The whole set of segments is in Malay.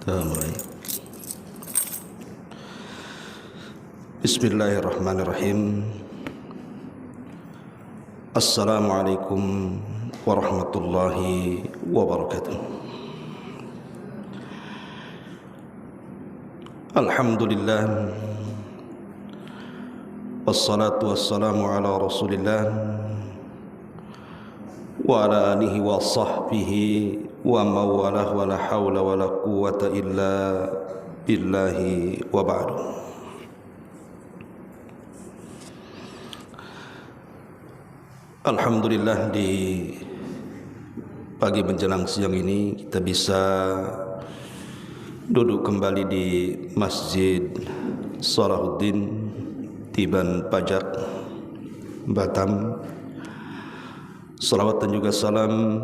Kita mulai. Bismillahirrahmanirrahim. Assalamualaikum warahmatullahi wabarakatuh. Alhamdulillah, wassalatu wassalamu ala rasulillah wa ala alihi wa sahbihi wa mawalah wa la hawla wa la quwwata illa billahi wa ba'du. Alhamdulillah, di pagi menjelang siang ini kita bisa duduk kembali di Masjid Salahuddin Tiban Pajak, Batam. Salawat dan juga salam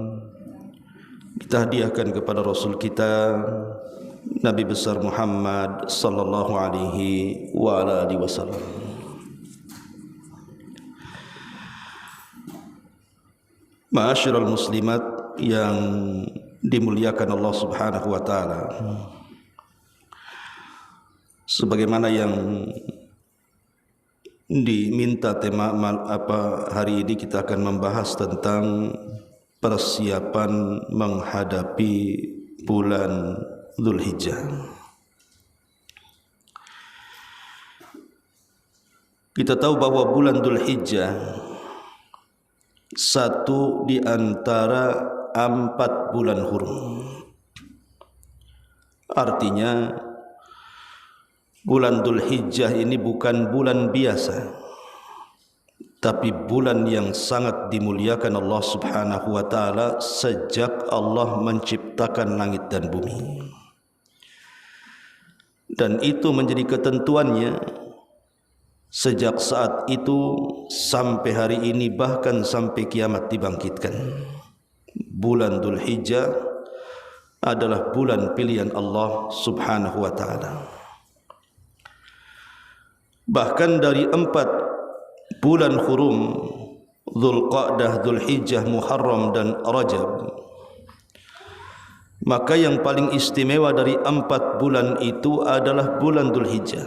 kita hadiahkan kepada Rasul kita Nabi besar Muhammad sallallahu alaihi wa ala alihi wasallam. Ma'asyiral muslimat yang dimuliakan Allah Subhanahu wa taala. Sebagaimana yang diminta tema hari ini, kita akan membahas tentang persiapan menghadapi bulan Dzulhijjah. Kita tahu bahwa bulan Dzulhijjah satu di antara 4 bulan hurum. Artinya bulan Dzulhijjah ini bukan bulan biasa, tapi bulan yang sangat dimuliakan Allah Subhanahu wa taala sejak Allah menciptakan langit dan bumi. Dan itu menjadi ketentuannya sejak saat itu sampai hari ini, bahkan sampai kiamat dibangkitkan. Bulan Dzulhijjah adalah bulan pilihan Allah Subhanahu wa taala. Bahkan dari 4 bulan hurum, Dzulqa'dah, Dzulhijjah, Muharram dan Rajab, maka yang paling istimewa dari 4 bulan itu adalah bulan Dzulhijjah.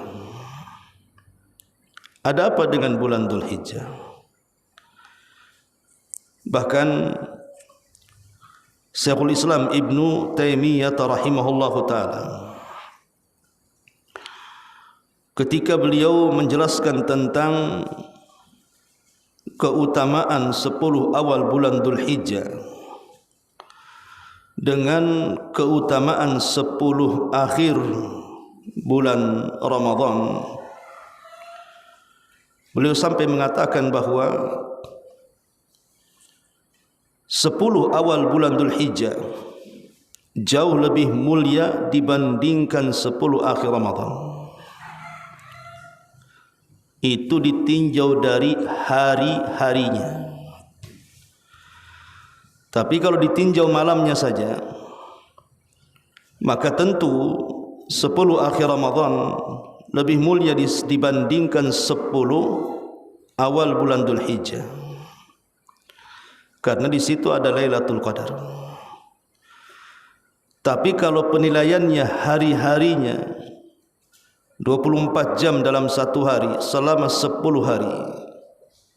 Ada apa dengan bulan Dzulhijjah? Bahkan Syekhul Islam Ibnu Taimiyah rahimahullahu taala, ketika beliau menjelaskan tentang keutamaan 10 awal bulan Dzulhijjah dengan keutamaan 10 akhir bulan Ramadan, beliau sampai mengatakan bahwa 10 awal bulan Dzulhijjah jauh lebih mulia dibandingkan 10 akhir Ramadan. Itu ditinjau dari hari-harinya. Tapi kalau ditinjau malamnya saja, maka tentu 10 akhir Ramadan lebih mulia dibandingkan 10 awal bulan Dzulhijjah. Karena di situ ada Lailatul Qadar. Tapi kalau penilaiannya hari-harinya, 24 jam dalam satu hari selama 10 hari,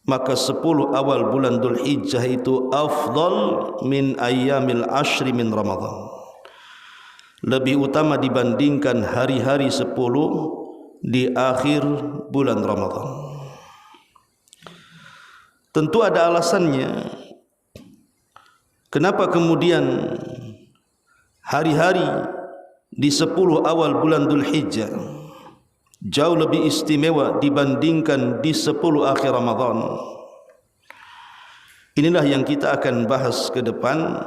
maka 10 awal bulan Dzulhijjah itu afdal min ayyamil ashri min Ramadan, lebih utama dibandingkan hari-hari 10 di akhir bulan Ramadan. Tentu ada alasannya kenapa kemudian hari-hari di 10 awal bulan Dzulhijjah jauh lebih istimewa dibandingkan di 10 akhir Ramadan. Inilah yang kita akan bahas ke depan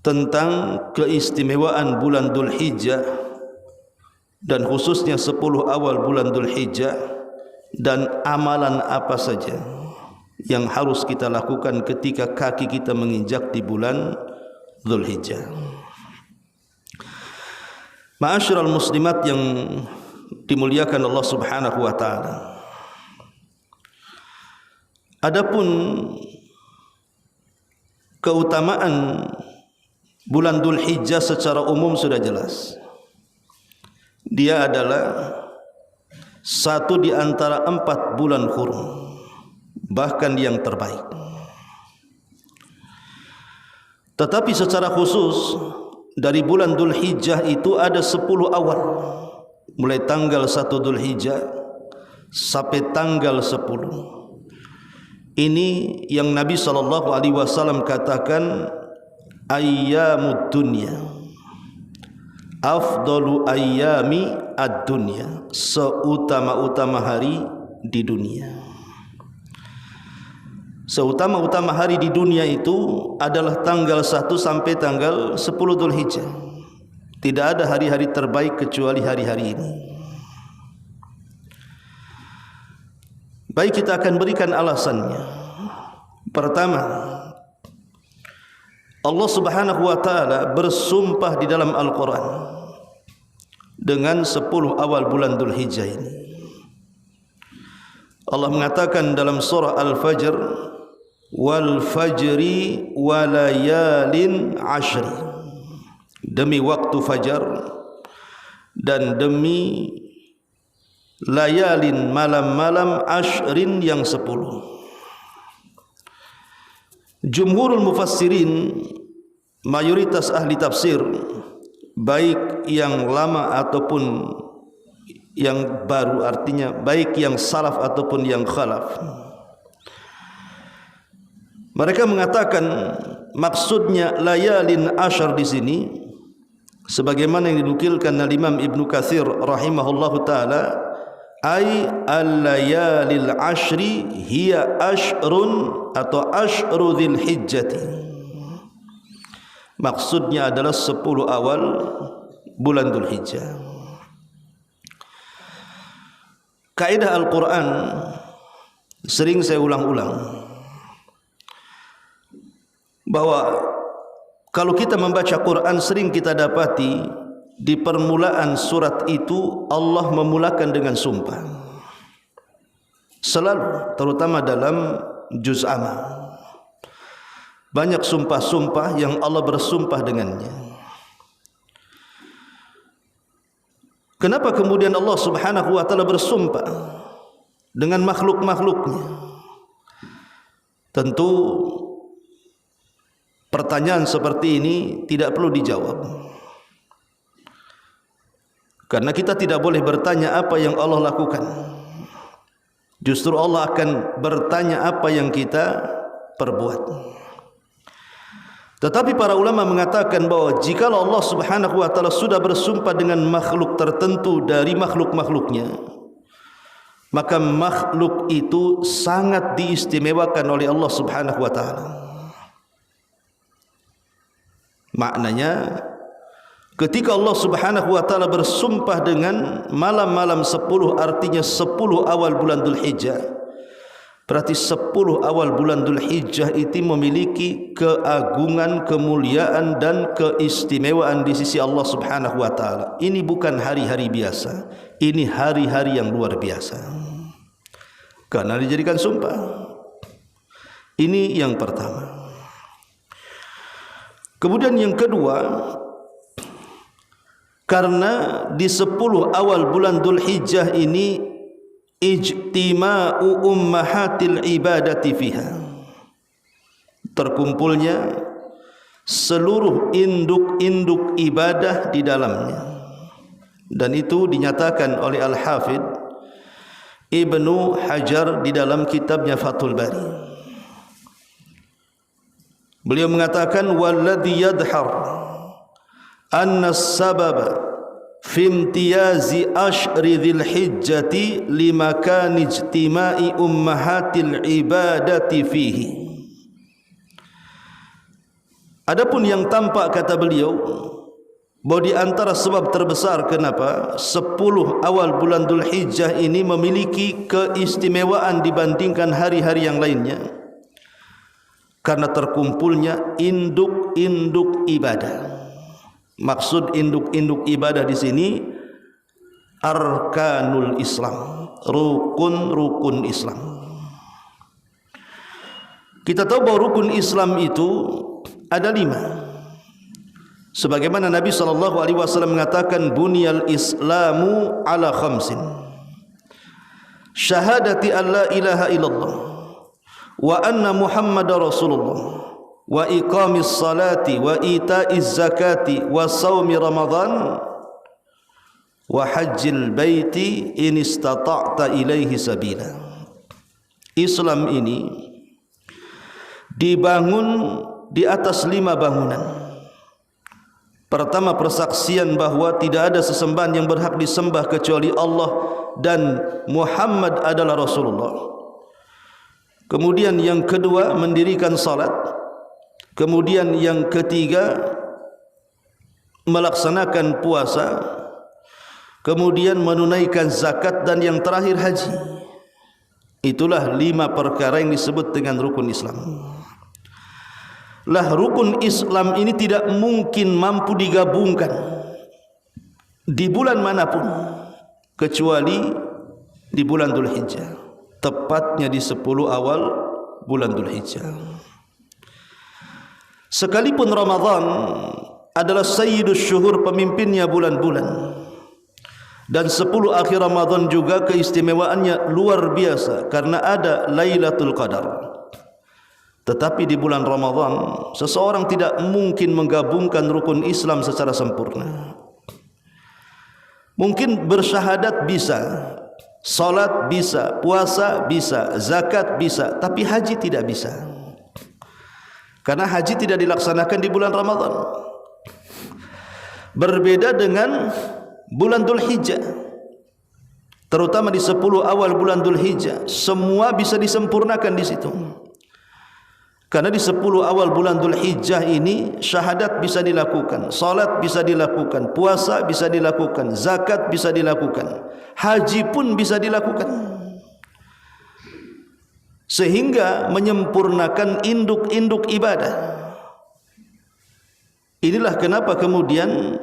tentang keistimewaan bulan Dzulhijjah, dan khususnya 10 awal bulan Dzulhijjah, dan amalan apa saja yang harus kita lakukan ketika kaki kita menginjak di bulan Dzulhijjah. Ma'asyiral muslimat yang dimuliakan Allah Subhanahu wa taala, adapun keutamaan Bulan Dhul Hijjah secara umum sudah jelas. Dia adalah satu di antara 4 bulan hurum, bahkan yang terbaik. Tetapi secara khusus dari bulan Dhul Hijjah itu ada 10 awal, mulai tanggal 1 Dhul Hijjah sampai tanggal 10. Ini yang Nabi SAW katakan ayyamud dunya afdalu ayyami ad-dunya, seutama-utama hari di dunia. Seutama-utama hari di dunia itu adalah tanggal 1 sampai tanggal 10 Dhul Hijjah. Tidak ada hari-hari terbaik kecuali hari-hari ini. Baik, kita akan berikan alasannya. Pertama, Allah Subhanahu wa taala bersumpah di dalam Al-Qur'an dengan 10 awal bulan Dhul Hijjah ini. Allah mengatakan dalam surah Al-Fajr, wal fajri walayalin ashri, demi waktu fajar dan demi layalin malam-malam ashrin yang 10. Jumhurul mufassirin, mayoritas ahli tafsir, baik yang lama ataupun yang baru, artinya baik yang salaf ataupun yang khalaf, mereka mengatakan maksudnya layalin ashar di sini sebagaimana yang dinukilkan oleh Imam Ibnu Katsir rahimahullahu taala, ay al-layalil ashri hiya ashrun atau ashru dzil hijjati. Maksudnya adalah 10 awal bulan Dhul Hijjah. Kaidah Al-Quran sering saya ulang-ulang bahwa kalau kita membaca Quran sering kita dapati di permulaan surat itu Allah memulakan dengan sumpah. Selalu, terutama dalam juz amma, banyak sumpah-sumpah yang Allah bersumpah dengannya. Kenapa kemudian Allah Subhanahu wa taala bersumpah dengan makhluk-makhluknya? Tentu pertanyaan seperti ini tidak perlu dijawab, karena kita tidak boleh bertanya apa yang Allah lakukan. Justru Allah akan bertanya apa yang kita perbuat. Tetapi para ulama mengatakan bahwa jika Allah Subhanahu wa taala sudah bersumpah dengan makhluk tertentu dari makhluk-makhluknya, maka makhluk itu sangat diistimewakan oleh Allah Subhanahu wa taala. Maknanya ketika Allah Subhanahu wa taala bersumpah dengan malam-malam 10, artinya 10 awal bulan Dhul Hijjah, berarti 10 awal bulan Dhul Hijjah itu memiliki keagungan, kemuliaan dan keistimewaan di sisi Allah Subhanahu wa taala. Ini bukan hari-hari biasa, ini hari-hari yang luar biasa, karena dijadikan sumpah. Ini yang pertama. Kemudian yang kedua, karena di 10 awal bulan Dhul Hijjah ini ijtima'u ummahatil ibadati fiha, terkumpulnya seluruh induk-induk ibadah di dalamnya. Dan itu dinyatakan oleh Al-Hafidh Ibnu Hajar di dalam kitabnya Fathul Bari. Beliau mengatakan walladhi yadhar anna as-sababa fi imtiyazi ashri dzil hijjati limakan ijtima'i ummahatil ibadati fihi. Adapun yang tampak, kata beliau, bahwa di antara sebab terbesar kenapa 10 awal bulan Dhul Hijjah ini memiliki keistimewaan dibandingkan hari-hari yang lainnya, karena terkumpulnya induk-induk ibadah. Maksud induk-induk ibadah di sini arkanul Islam, rukun-rukun Islam. Kita tahu bahwa rukun Islam itu ada 5. Sebagaimana Nabi SAW mengatakan, bunyal islamu ala khamsin, syahadati an la ilaha illallah wa anna muhammadar rasulullah wa iqamis salati wa ita'iz zakati wa saumi ramadan wa hajjil baiti in istata'ta ilaihi sabila. Islam ini dibangun di atas 5 bangunan. Pertama, persaksian bahwa tidak ada sesembahan yang berhak disembah kecuali Allah dan Muhammad adalah Rasulullah. Kemudian yang kedua, mendirikan salat. Kemudian yang ketiga, melaksanakan puasa. Kemudian menunaikan zakat, dan yang terakhir haji. Itulah 5 perkara yang disebut dengan rukun Islam. Lah, rukun Islam ini tidak mungkin mampu digabungkan di bulan manapun kecuali di bulan Dzulhijjah, tepatnya di 10 awal bulan Dzulhijjah. Sekalipun Ramadan adalah sayyidus syuhur, pemimpinnya bulan-bulan, dan 10 akhir Ramadan juga keistimewaannya luar biasa karena ada Lailatul Qadar. Tetapi di bulan Ramadan seseorang tidak mungkin menggabungkan rukun Islam secara sempurna. Mungkin bersyahadat bisa, salat bisa, puasa bisa, zakat bisa, tapi haji tidak bisa. Karena haji tidak dilaksanakan di bulan Ramadan. Berbeda dengan bulan Dzulhijjah. Terutama di 10 awal bulan Dzulhijjah, semua bisa disempurnakan di situ. Karena di 10 awal bulan Dzulhijjah ini syahadat bisa dilakukan, salat bisa dilakukan, puasa bisa dilakukan, zakat bisa dilakukan, haji pun bisa dilakukan. Sehingga menyempurnakan induk-induk ibadah. Inilah kenapa kemudian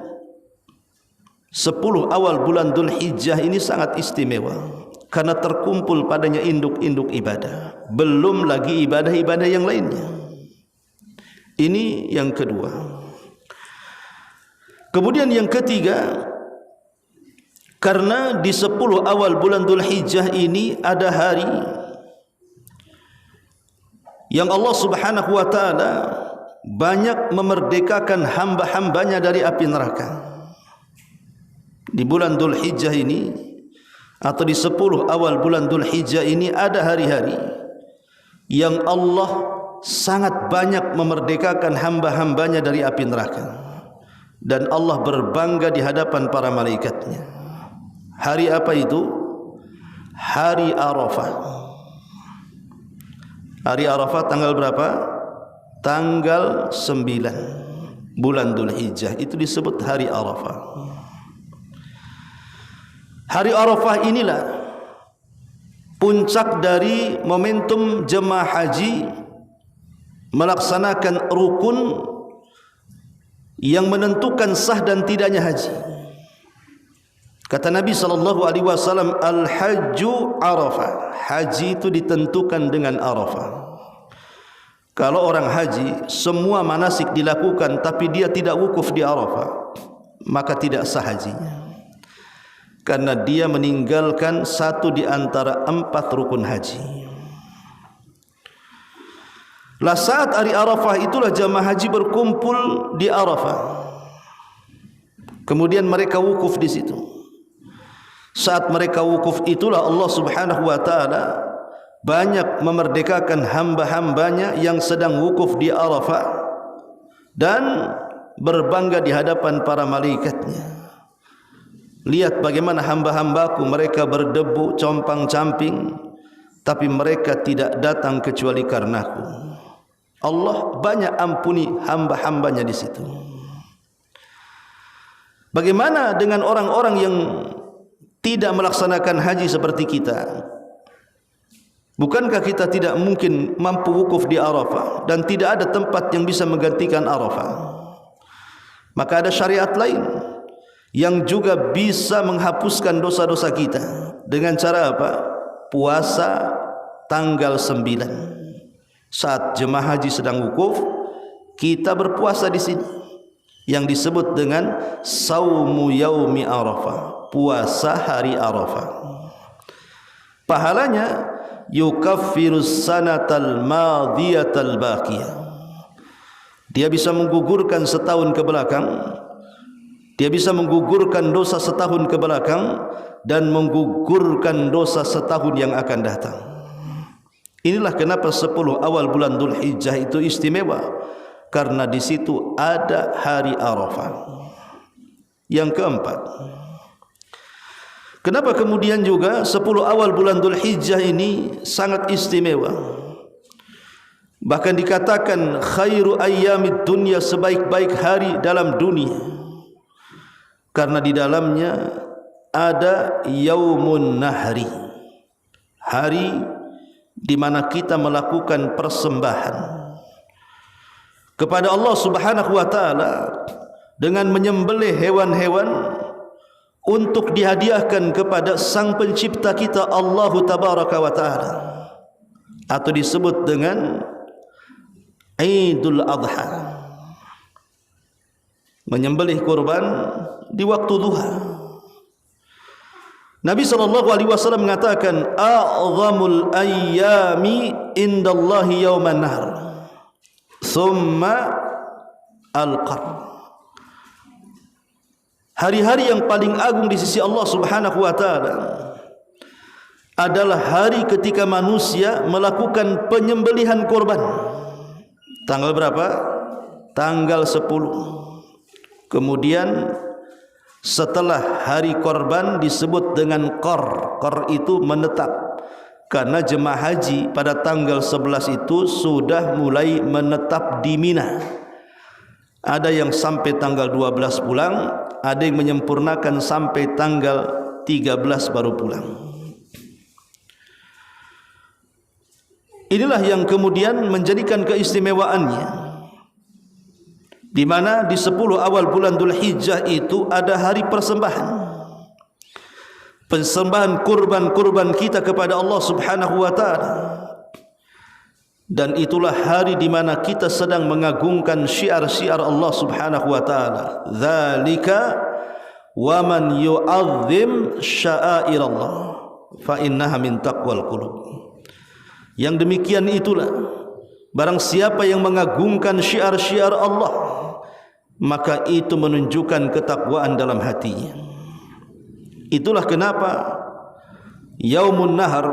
10 awal bulan Dzulhijjah ini sangat istimewa. Karena terkumpul padanya induk-induk ibadah. Belum lagi ibadah-ibadah yang lainnya. Ini yang kedua. Kemudian yang ketiga, karena di 10 awal bulan Dzulhijjah ini ada hari yang Allah Subhanahu wa ta'ala banyak memerdekakan hamba-hambanya dari api neraka. Di bulan Dzulhijjah ini, atau di 10 awal bulan Dzulhijjah ini, ada hari-hari yang Allah sangat banyak memerdekakan hamba-hambanya dari api neraka, dan Allah berbangga di hadapan para malaikatnya. Hari apa itu? Hari Arafah. Hari Arafah tanggal berapa? Tanggal 9 bulan Dzulhijjah. Itu disebut hari Arafah. Hari Arafah inilah puncak dari momentum jemaah haji melaksanakan rukun yang menentukan sah dan tidaknya haji. Kata Nabi SAW, al-hajju Arafah. Haji itu ditentukan dengan Arafah. Kalau orang haji semua manasik dilakukan tapi dia tidak wukuf di Arafah, maka tidak sah hajinya. Karena dia meninggalkan satu di antara 4 rukun haji. Lah, saat hari Arafah itulah jamaah haji berkumpul di Arafah. Kemudian mereka wukuf di situ. Saat mereka wukuf itulah Allah Subhanahu wa ta'ala banyak memerdekakan hamba-hambanya yang sedang wukuf di Arafah dan berbangga di hadapan para malaikatnya. Lihat bagaimana hamba-hambaku, mereka berdebu compang-camping, tapi mereka tidak datang kecuali karenaku. Allah banyak ampuni hamba-hambanya di situ. Bagaimana dengan orang-orang yang tidak melaksanakan haji seperti kita? Bukankah kita tidak mungkin mampu wukuf di Arafah dan tidak ada tempat yang bisa menggantikan Arafah? Maka ada syariat lain yang juga bisa menghapuskan dosa-dosa kita. Dengan cara apa? Puasa tanggal 9. Saat jemaah haji sedang wukuf, kita berpuasa di sini. yang disebut dengan saumu yaumi Arafah, puasa hari Arafah. Pahalanya yukaffirus sanatal madiyatal baqiyah. Dia bisa menggugurkan setahun ke belakang, dia bisa menggugurkan dosa setahun ke belakang dan menggugurkan dosa setahun yang akan datang. Inilah kenapa 10 awal bulan Dzulhijjah itu istimewa, karena di situ ada hari Arafah. Yang keempat, kenapa kemudian juga 10 awal bulan Dzulhijjah ini sangat istimewa? Bahkan dikatakan khairu ayyamid dunya, sebaik-baik hari dalam dunia, karena di dalamnya ada yaumun nahri, hari di mana kita melakukan persembahan kepada Allah Subhanahu wa taala dengan menyembelih hewan-hewan untuk dihadiahkan kepada Sang Pencipta kita Allah Tabaraka wa taala, atau disebut dengan Idul Adha, menyembelih kurban di waktu duha. Nabi SAW mengatakan a'zamul ayyami indallahi yawman nahr thumma al-qarn. Hari-hari yang paling agung di sisi Allah Subhanahu wa taala adalah hari ketika manusia melakukan penyembelihan kurban. Tanggal berapa? Tanggal 10. Kemudian setelah hari korban disebut dengan qar. Qar itu menetap, karena jemaah haji pada tanggal 11 itu sudah mulai menetap di Mina. Ada yang sampai tanggal 12 pulang, ada yang menyempurnakan sampai tanggal 13 baru pulang. Inilah yang kemudian menjadikan keistimewaannya, di mana di 10 awal bulan Dzulhijjah itu ada hari persembahan. Persembahan kurban-kurban kita kepada Allah Subhanahu wa taala. Dan itulah hari di mana kita sedang mengagungkan syiar-syiar Allah Subhanahu wa taala. Dzalika wa man yu'azzim sya'airallah fa innaha min taqwal qulub. Yang demikian itulah, barang siapa yang mengagungkan syiar-syiar Allah, maka itu menunjukkan ketakwaan dalam hatinya. Itulah kenapa Yaumun Nahar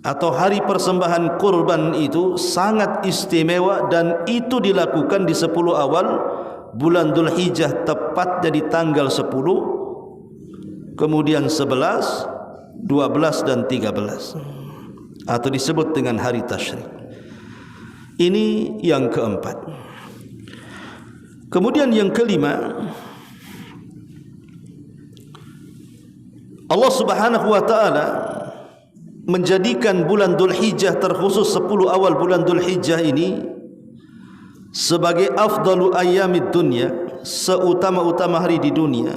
atau hari persembahan kurban itu sangat istimewa, dan itu dilakukan di 10 awal bulan Dzulhijjah, tepatnya di tanggal 10, kemudian 11, 12 dan 13, atau disebut dengan hari tasyrik. Ini yang keempat. Kemudian yang kelima, Allah Subhanahu wa taala menjadikan bulan Dzulhijjah, terkhusus 10 awal bulan Dzulhijjah ini, sebagai afdalu ayyamid dunya, seutama-utama hari di dunia.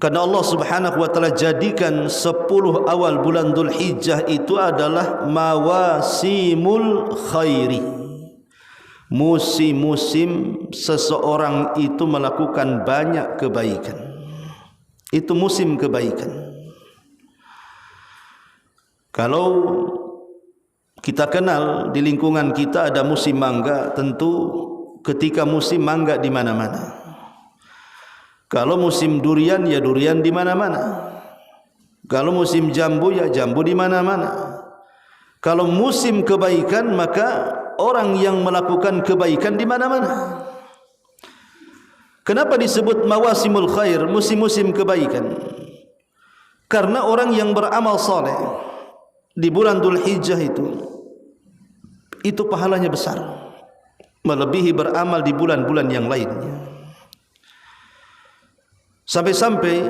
Karena Allah Subhanahu wa taala jadikan 10 awal bulan Dzulhijjah itu adalah mawasimul khairi, musim-musim seseorang itu melakukan banyak kebaikan. Itu musim kebaikan. Kalau kita kenal di lingkungan kita ada musim mangga, tentu ketika musim mangga di mana-mana. Kalau musim durian, ya durian di mana-mana. Kalau musim jambu, ya jambu di mana-mana. Kalau musim kebaikan, maka orang yang melakukan kebaikan di mana-mana. Kenapa disebut mawasimul khair, musim-musim kebaikan? Karena orang yang beramal saleh di bulan Dzulhijjah itu pahalanya besar, melebihi beramal di bulan-bulan yang lainnya. Sampai-sampai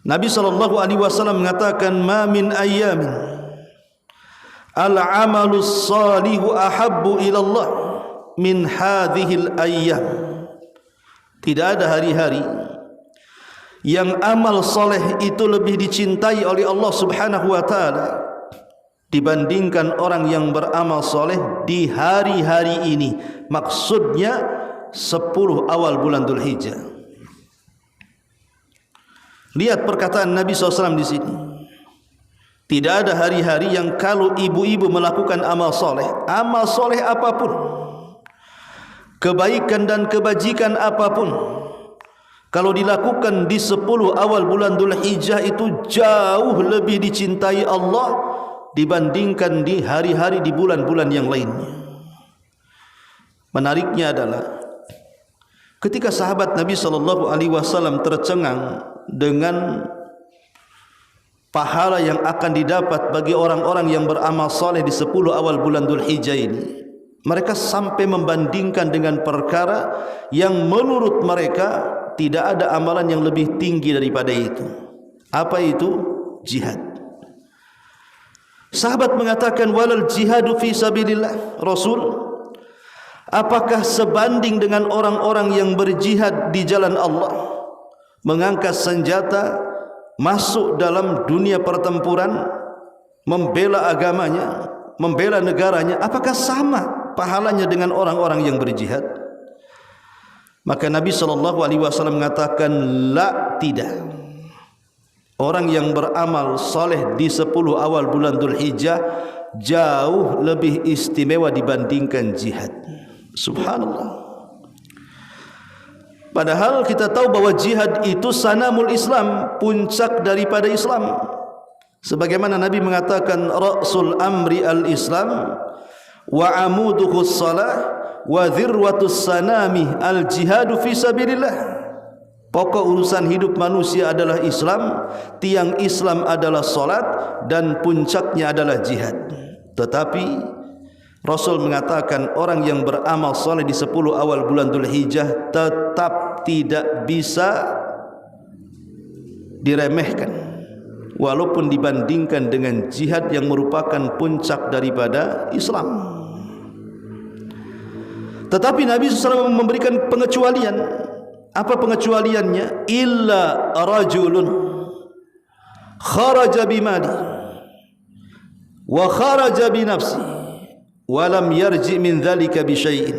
Nabi SAW mengatakan, ma min ayyamin al-amalus salihu ahabbu ilallah min hadhil ayyam. Tidak ada hari-hari yang amal soleh itu lebih dicintai oleh Allah Subhanahu wa taala dibandingkan orang yang beramal soleh di hari-hari ini. Maksudnya 10 awal bulan Dzulhijjah. Lihat perkataan Nabi SAW di sini. Tidak ada hari-hari yang kalau ibu-ibu melakukan amal soleh apapun, kebaikan dan kebajikan apapun, kalau dilakukan di 10 awal bulan Dzulhijjah itu jauh lebih dicintai Allah dibandingkan di hari-hari di bulan-bulan yang lainnya. Menariknya adalah ketika sahabat Nabi SAW tercengang dengan pahala yang akan didapat bagi orang-orang yang beramal soleh di 10 awal bulan Dzulhijjah ini, mereka sampai membandingkan dengan perkara yang menurut mereka tidak ada amalan yang lebih tinggi daripada itu. Apa itu? Jihad. Sahabat mengatakan, walal jihadu fi sabilillah. Rasul, apakah sebanding dengan orang-orang yang berjihad di jalan Allah, mengangkat senjata, masuk dalam dunia pertempuran, membela agamanya, membela negaranya, apakah sama pahalanya dengan orang-orang yang berjihad? Maka Nabi SAW mengatakan, la, tidak. Orang yang beramal soleh di 10 awal bulan Dzulhijjah jauh lebih istimewa dibandingkan jihad. Subhanallah. Padahal kita tahu bahwa jihad itu sanamul Islam, puncak daripada Islam. Sebagaimana Nabi mengatakan, ra'sul amri al-Islam wa amuduhus salah wa dhirwatus sanami al-jihadu fi sabilillah. Pokok urusan hidup manusia adalah Islam, tiang Islam adalah salat, dan puncaknya adalah jihad. Tetapi Rasul mengatakan orang yang beramal soleh di 10 awal bulan Dzulhijjah tetap tidak bisa diremehkan, walaupun dibandingkan dengan jihad yang merupakan puncak daripada Islam. Tetapi Nabi SAW memberikan pengecualian. Apa pengecualiannya? Illa rajulun kharaja bimali wa kharaja binafsi walam yarji min dzalika bi syai'in.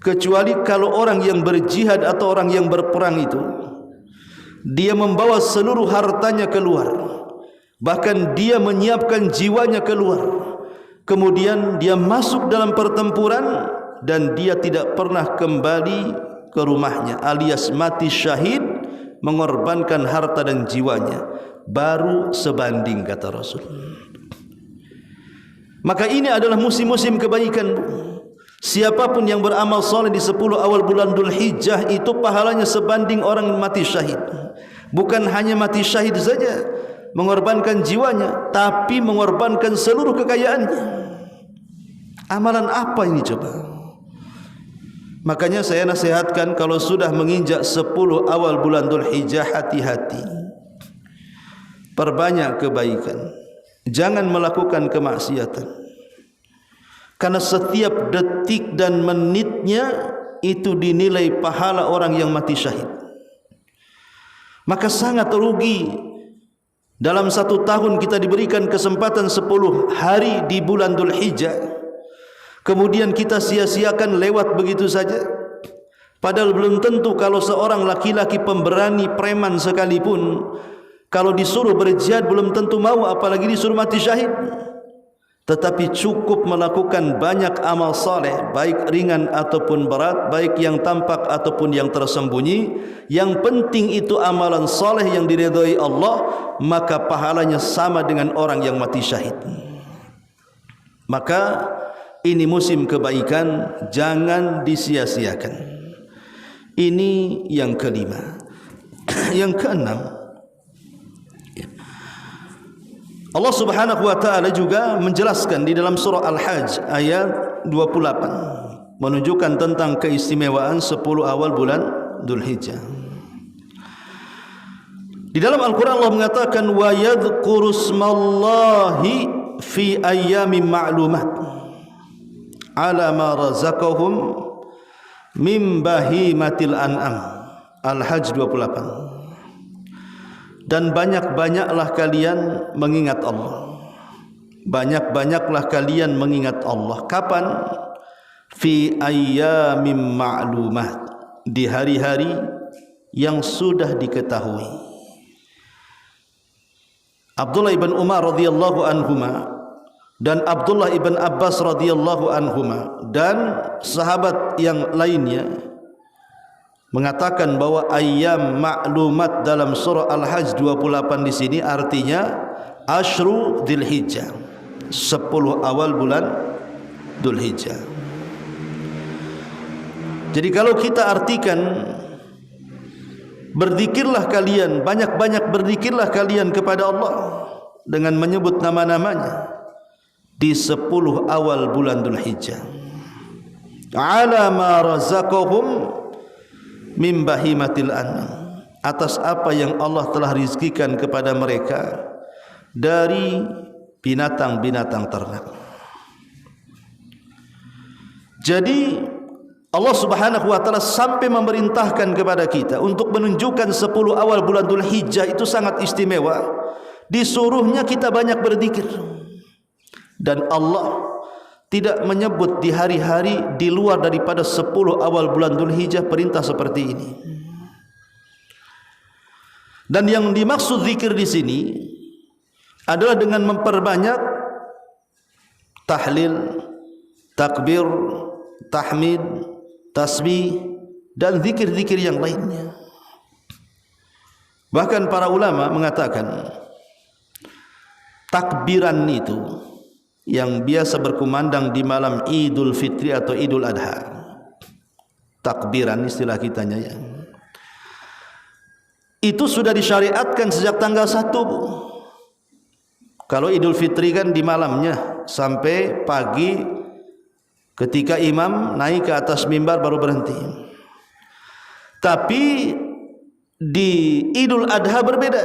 Kecuali kalau orang yang berjihad atau orang yang berperang itu dia membawa seluruh hartanya keluar, bahkan dia menyiapkan jiwanya keluar, kemudian dia masuk dalam pertempuran dan dia tidak pernah kembali ke rumahnya, alias mati syahid, mengorbankan harta dan jiwanya, baru sebanding, kata Rasul. Maka ini adalah musim-musim kebaikan. Siapapun yang beramal soleh di 10 awal bulan Dzulhijjah itu pahalanya sebanding orang mati syahid. Bukan hanya mati syahid saja, mengorbankan jiwanya, tapi mengorbankan seluruh kekayaannya. Amalan apa ini coba? Makanya saya nasihatkan kalau sudah menginjak 10 awal bulan Dzulhijjah, hati-hati. Perbanyak kebaikan. Jangan melakukan kemaksiatan. Karena setiap detik dan menitnya itu dinilai pahala orang yang mati syahid. Maka sangat rugi dalam 1 tahun kita diberikan kesempatan 10 hari di bulan Dzulhijjah, kemudian kita sia-siakan lewat begitu saja. Padahal belum tentu kalau seorang laki-laki pemberani preman sekalipun, kalau disuruh berjihad belum tentu mau, apalagi disuruh mati syahid. Tetapi cukup melakukan banyak amal saleh, baik ringan ataupun berat, baik yang tampak ataupun yang tersembunyi. Yang penting itu amalan saleh yang diridhai Allah, maka pahalanya sama dengan orang yang mati syahid. Maka ini musim kebaikan, jangan disia-siakan. Ini yang kelima. Yang keenam, Allah Subhanahu wa taala juga menjelaskan di dalam surah Al-Hajj ayat 28 menunjukkan tentang keistimewaan 10 awal bulan Dzulhijjah. Di dalam Al-Qur'an Allah mengatakan wa yadhkurusmallahi fi ayyamin ma'lumat ala ma razaqahum min bahimatil an'am. Al-Hajj 28. Dan banyak-banyaklah kalian mengingat Allah. Banyak-banyaklah kalian mengingat Allah. Kapan? fi ayyamin ma'lumat, di hari-hari yang sudah diketahui. Abdullah ibn Umar radhiyallahu anhuma dan Abdullah ibn Abbas radhiyallahu anhuma dan sahabat yang lainnya mengatakan bahwa ayyam ma'lumat dalam surah Al-Hajj 28 di sini artinya Ashru Dzulhijjah, 10 awal bulan Dzulhijjah. Jadi kalau kita artikan, berzikirlah kalian, banyak-banyak berzikirlah kalian kepada Allah dengan menyebut nama-namanya di 10 awal bulan Dzulhijjah. Ala ma razaqahum min bahimatil an'am, atas apa yang Allah telah rizkikan kepada mereka dari binatang-binatang ternak. Jadi Allah Subhanahu wa taala sampai memerintahkan kepada kita untuk menunjukkan 10 awal bulan Dzulhijjah itu sangat istimewa. Disuruhnya kita banyak berzikir. Dan Allah tidak menyebut di hari-hari di luar daripada 10 awal bulan Dzulhijjah perintah seperti ini. Dan yang dimaksud zikir di sini adalah dengan memperbanyak tahlil, takbir, tahmid, tasbih dan zikir-zikir yang lainnya. Bahkan para ulama mengatakan takbiran itu yang biasa berkumandang di malam Idul Fitri atau Idul Adha, takbiran istilah kitanya ya, itu sudah disyariatkan sejak tanggal 1 Bu. Kalau Idul Fitri kan di malamnya sampai pagi ketika imam naik ke atas mimbar baru berhenti. Tapi di Idul Adha berbeda,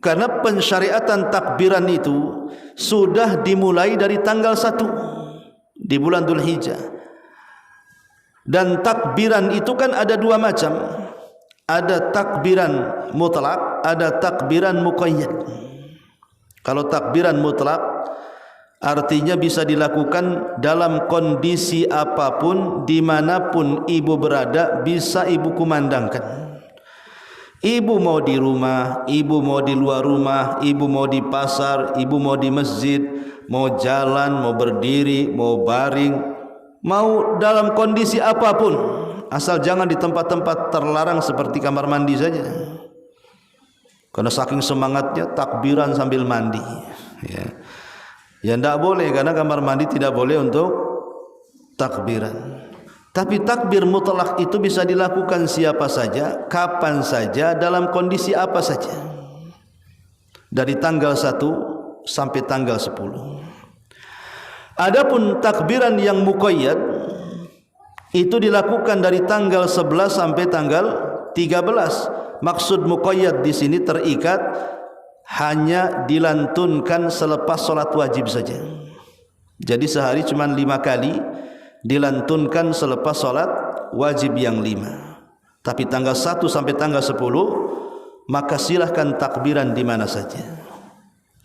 karena pensyariatan takbiran itu sudah dimulai dari tanggal 1 di bulan Dzulhijjah. Dan takbiran itu kan ada 2 macam. Ada takbiran mutlak, ada takbiran muqayyad. Kalau takbiran mutlak artinya bisa dilakukan dalam kondisi apapun, dimanapun ibu berada bisa ibu kumandangkan. Ibu mau di rumah, ibu mau di luar rumah, ibu mau di pasar, ibu mau di masjid, mau jalan, mau berdiri, mau baring, mau dalam kondisi apapun, asal jangan di tempat-tempat terlarang seperti kamar mandi saja. Karena saking semangatnya takbiran sambil mandi, ya. Ya tidak boleh, karena kamar mandi tidak boleh untuk takbiran. Tapi takbir mutlak itu bisa dilakukan siapa saja, kapan saja, dalam kondisi apa saja. Dari tanggal 1 sampai tanggal 10. Adapun takbiran yang muqayyad itu dilakukan dari tanggal 11 sampai tanggal 13. Maksud muqayyad di sini terikat, hanya dilantunkan selepas sholat wajib saja. Jadi sehari cuma 5 kali dilantunkan selepas sholat wajib yang 5. Tapi tanggal 1 sampai tanggal 10 maka silahkan takbiran di mana saja.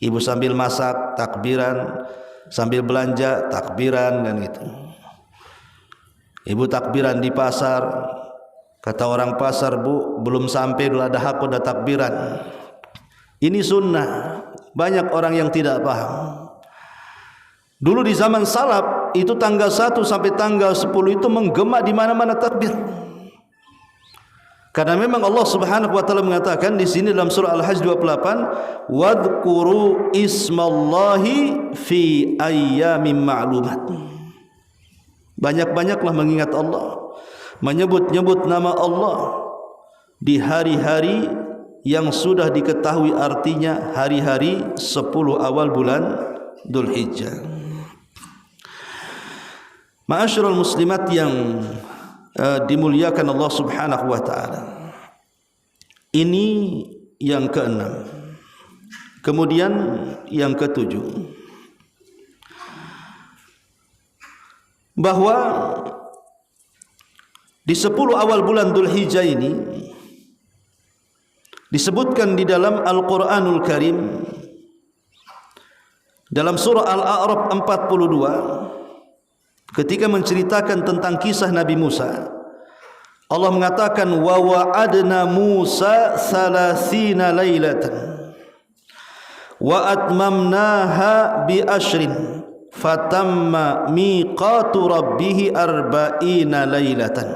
Ibu sambil masak takbiran, sambil belanja takbiran, dan gitu. Ibu takbiran di pasar, kata orang pasar, Bu, belum sampai Idul Adha aku udah takbiran. Ini sunnah. Banyak orang yang tidak paham. Dulu di zaman salaf itu tanggal 1 sampai tanggal 10 itu menggema di mana-mana takbir. Karena memang Allah Subhanahu wa taala mengatakan di sini dalam surah Al-Hajj 28, "Wadhkuru ismallahi fi ayyamin ma'lumat." Banyak-banyaklah mengingat Allah, menyebut-nyebut nama Allah di hari-hari yang sudah diketahui, artinya hari-hari 10 awal bulan Dzulhijjah. Ma'asyiral muslimat yang dimuliakan Allah Subhanahu wa taala. Ini yang ke-6. Kemudian yang ke-7, bahwa di 10 awal bulan Dzulhijjah ini disebutkan di dalam Al-Qur'anul Karim dalam surah Al-A'raf 42, ketika menceritakan tentang kisah Nabi Musa, Allah mengatakan wa wa'adna Musa 30 lailatan wa atmamnaha bi ashrin fatamma miqatu rabbih 40 lailatan.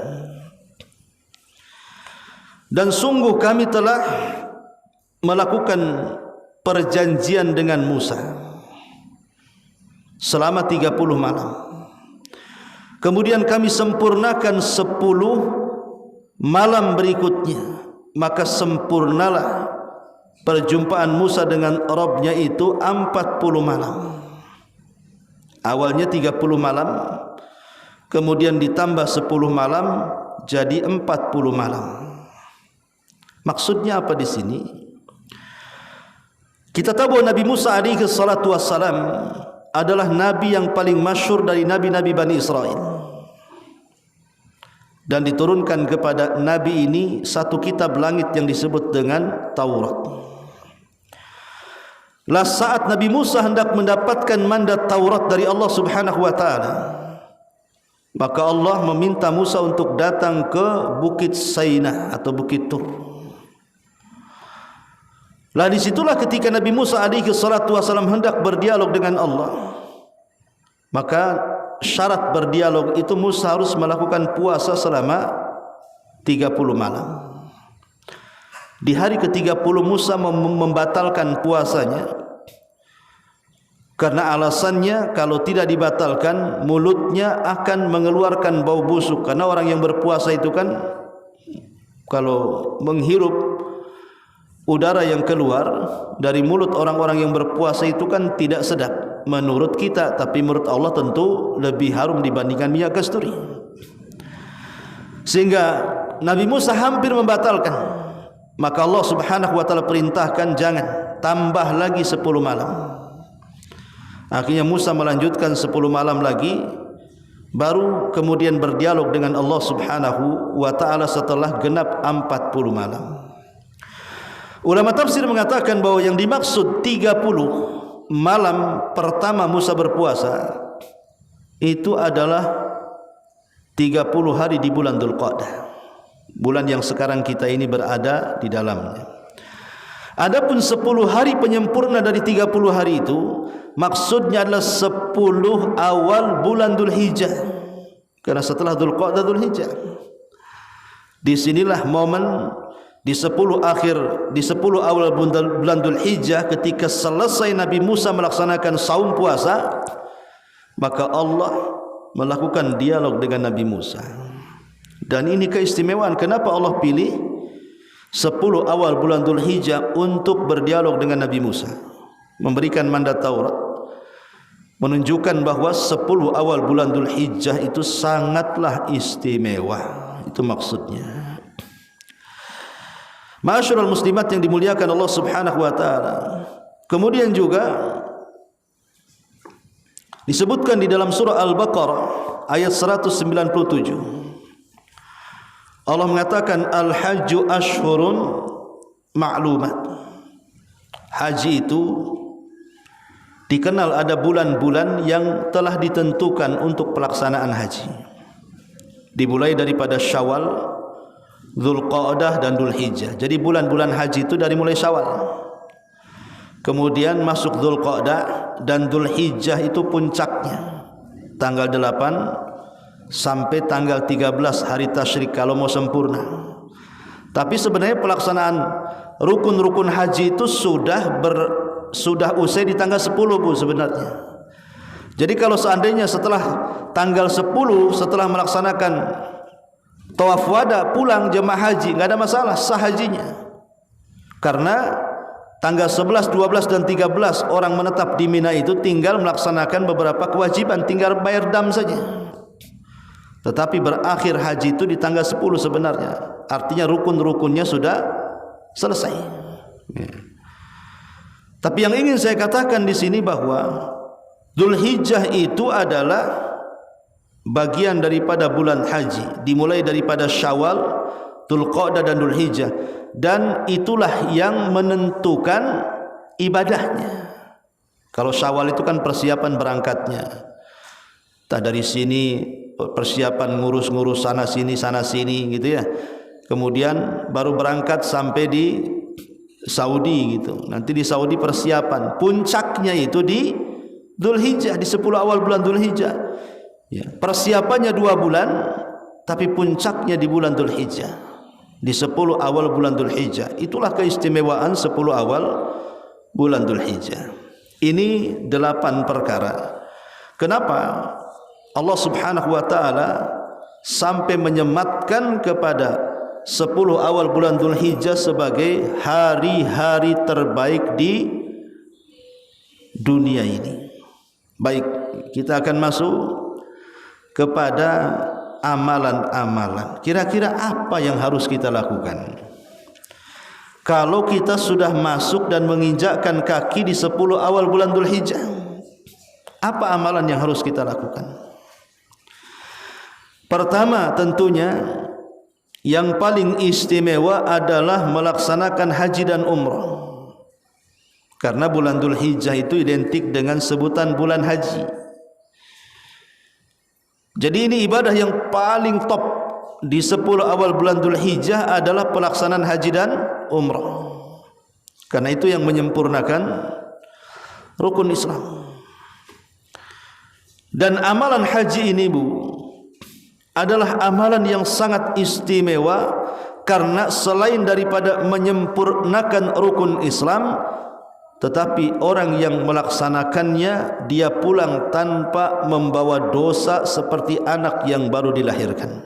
Dan sungguh kami telah melakukan perjanjian dengan Musa selama 30 malam. Kemudian kami sempurnakan 10 malam berikutnya, maka sempurnalah perjumpaan Musa dengan Rabb-Nya itu 40 malam. Awalnya 30 malam, kemudian ditambah 10 malam jadi 40 malam. Maksudnya apa di sini? Kita tahu bahwa Nabi Musa alaihi salatu wassalam adalah nabi yang paling masyhur dari nabi-nabi Bani Israel. Dan diturunkan kepada nabi ini satu kitab langit yang disebut dengan Taurat. Lah saat Nabi Musa hendak mendapatkan mandat Taurat dari Allah Subhanahu wa taala, maka Allah meminta Musa untuk datang ke Bukit Saina atau Bukit Tur. Lah disitulah ketika Nabi Musa alaihi salatu wasallam hendak berdialog dengan Allah, maka syarat berdialog itu Musa harus melakukan puasa selama 30 malam. Di hari ke-30 Musa membatalkan puasanya karena alasannya kalau tidak dibatalkan mulutnya akan mengeluarkan bau busuk, karena orang yang berpuasa itu kan kalau menghirup udara yang keluar dari mulut orang-orang yang berpuasa itu kan tidak sedap menurut kita, tapi menurut Allah tentu lebih harum dibandingkan minyak kasturi. Sehingga Nabi Musa hampir membatalkan, maka Allah Subhanahu wa taala perintahkan jangan, tambah lagi 10 malam. Akhirnya Musa melanjutkan 10 malam lagi, baru kemudian berdialog dengan Allah Subhanahu wa taala setelah genap 40 malam. Ulama tafsir mengatakan bahwa yang dimaksud 30 malam pertama Musa berpuasa itu adalah 30 hari di bulan Dzulqa'dah, bulan yang sekarang kita ini berada di dalamnya. Adapun 10 hari penyempurna dari 30 hari itu maksudnya adalah 10 awal bulan Dzulhijjah, karena setelah Dzulqa'dah Dzulhijjah. Disinilah momen di 10 awal bulan Dzulhijjah ketika selesai Nabi Musa melaksanakan saum puasa, maka Allah melakukan dialog dengan Nabi Musa. Dan ini keistimewaan kenapa Allah pilih 10 awal bulan Dzulhijjah untuk berdialog dengan Nabi Musa, memberikan mandat Taurat, menunjukkan bahwa 10 awal bulan Dzulhijjah itu sangatlah istimewa. Itu maksudnya. Ma'asyiral muslimat yang dimuliakan Allah Subhanahu wa taala. Kemudian juga disebutkan di dalam surah Al-Baqarah ayat 197. Allah mengatakan al-hajju ashhurun ma'lumat. Haji itu dikenal ada bulan-bulan yang telah ditentukan untuk pelaksanaan haji. Dimulai daripada Syawal, Dzulqa'dah dan Dzulhijjah. Jadi bulan-bulan haji itu dari mulai Syawal, kemudian masuk Dzulqa'dah, dan Dzulhijjah itu puncaknya tanggal 8 sampai tanggal 13 hari tasyrik kalau mau sempurna. Tapi sebenarnya pelaksanaan rukun-rukun haji itu sudah usai di tanggal 10 Bu sebenarnya. Jadi kalau seandainya setelah tanggal 10 setelah melaksanakan tawaf wada pulang jemaah haji, enggak ada masalah, sah hajinya. Karena tanggal 11, 12 dan 13 orang menetap di Mina itu tinggal melaksanakan beberapa kewajiban, tinggal bayar dam saja. Tetapi berakhir haji itu di tanggal 10 sebenarnya. Artinya rukun-rukunnya sudah selesai. Tapi yang ingin saya katakan di sini bahwa Dzulhijjah itu adalah bagian daripada bulan haji, dimulai daripada Syawal, Dzulqa'dah dan Dzulhijjah, dan itulah yang menentukan ibadahnya. Kalau Syawal itu kan persiapan berangkatnya, Entah dari sini persiapan ngurus-ngurus sana sini gitu ya. Kemudian baru berangkat sampai di Saudi gitu. Nanti di Saudi persiapan. Puncaknya itu di Dzulhijjah, di 10 awal bulan Dzulhijjah. Ya, persiapannya 2 bulan, tapi puncaknya di bulan Dzulhijjah. Di 10 awal bulan Dzulhijjah. Itulah keistimewaan 10 awal bulan Dzulhijjah. Ini 8 perkara. Kenapa Allah Subhanahu wa taala sampai menyematkan kepada 10 awal bulan Dzulhijjah sebagai hari-hari terbaik di dunia ini? Baik, kita akan masuk kepada amalan-amalan. Kira-kira apa yang harus kita lakukan kalau kita sudah masuk dan menginjakkan kaki di 10 awal bulan Dzulhijjah? Apa amalan yang harus kita lakukan? Pertama, tentunya yang paling istimewa adalah melaksanakan haji dan umrah. Karena bulan Dzulhijjah itu identik dengan sebutan bulan haji. Jadi ini ibadah yang paling top di 10 awal bulan Dzulhijjah adalah pelaksanaan haji dan umrah. Karena itu yang menyempurnakan rukun Islam. Dan amalan haji ini, Bu, adalah amalan yang sangat istimewa karena selain daripada menyempurnakan rukun Islam, tetapi orang yang melaksanakannya dia pulang tanpa membawa dosa seperti anak yang baru dilahirkan.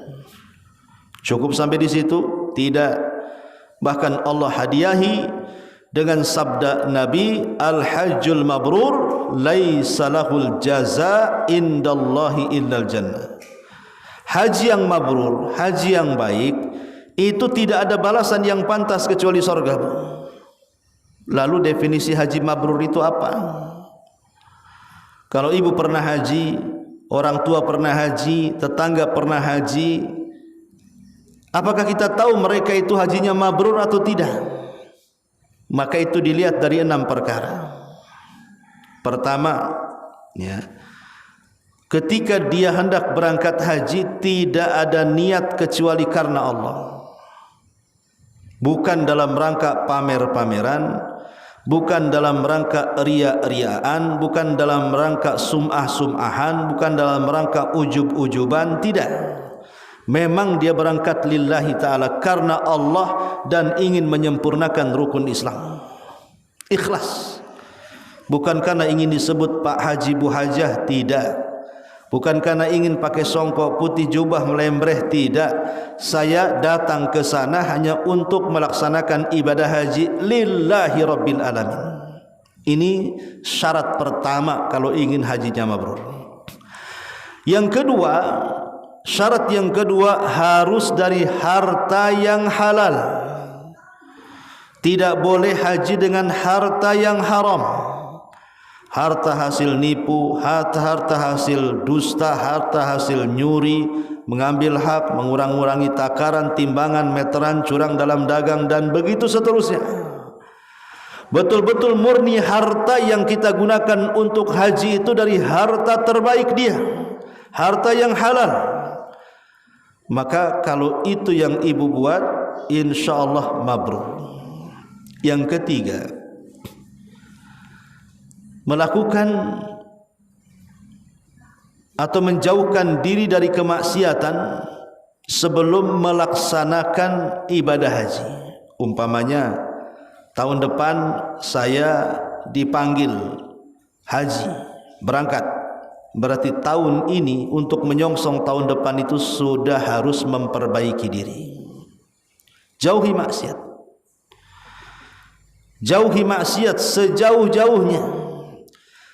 Cukup sampai di situ? Tidak. Bahkan Allah hadiahi dengan sabda Nabi, al-hajjul mabrur laisa lahul jaza indallahi illal jannah. Haji yang mabrur, haji yang baik, itu tidak ada balasan yang pantas kecuali surga. Lalu definisi haji mabrur itu apa? Kalau ibu pernah haji, orang tua pernah haji, tetangga pernah haji, apakah kita tahu mereka itu hajinya mabrur atau tidak? Maka itu dilihat dari 6 perkara. Pertama, ya, ketika dia hendak berangkat haji tidak ada niat kecuali karena Allah. Bukan dalam rangka pamer-pameran, bukan dalam rangka ria-riaan, bukan dalam rangka sum'ah-sum'ahan, bukan dalam rangka ujub-ujuban, tidak. Memang dia berangkat lillahi ta'ala karena Allah dan ingin menyempurnakan rukun Islam. Ikhlas. Bukan karena ingin disebut Pak Haji Bu Hajah, tidak. Bukan karena ingin pakai songkok putih jubah melembreh, tidak. Saya datang ke sana hanya untuk melaksanakan ibadah haji lillahi rabbil alamin. Ini syarat pertama kalau ingin hajinya mabrur. Yang kedua, syarat yang kedua harus dari harta yang halal. Tidak boleh haji dengan harta yang haram. Harta hasil nipu, harta hasil dusta, harta hasil nyuri, mengambil hak, mengurang-urangi takaran, timbangan, meteran, curang dalam dagang, dan begitu seterusnya. Betul-betul murni harta yang kita gunakan untuk haji itu dari harta terbaik dia, harta yang halal. Maka kalau itu yang ibu buat, insyaallah mabrur. Yang ketiga, melakukan atau menjauhkan diri dari kemaksiatan sebelum melaksanakan ibadah haji. Umpamanya tahun depan saya dipanggil haji, berangkat, berarti tahun ini untuk menyongsong tahun depan itu sudah harus memperbaiki diri. Jauhi maksiat, jauhi maksiat sejauh-jauhnya,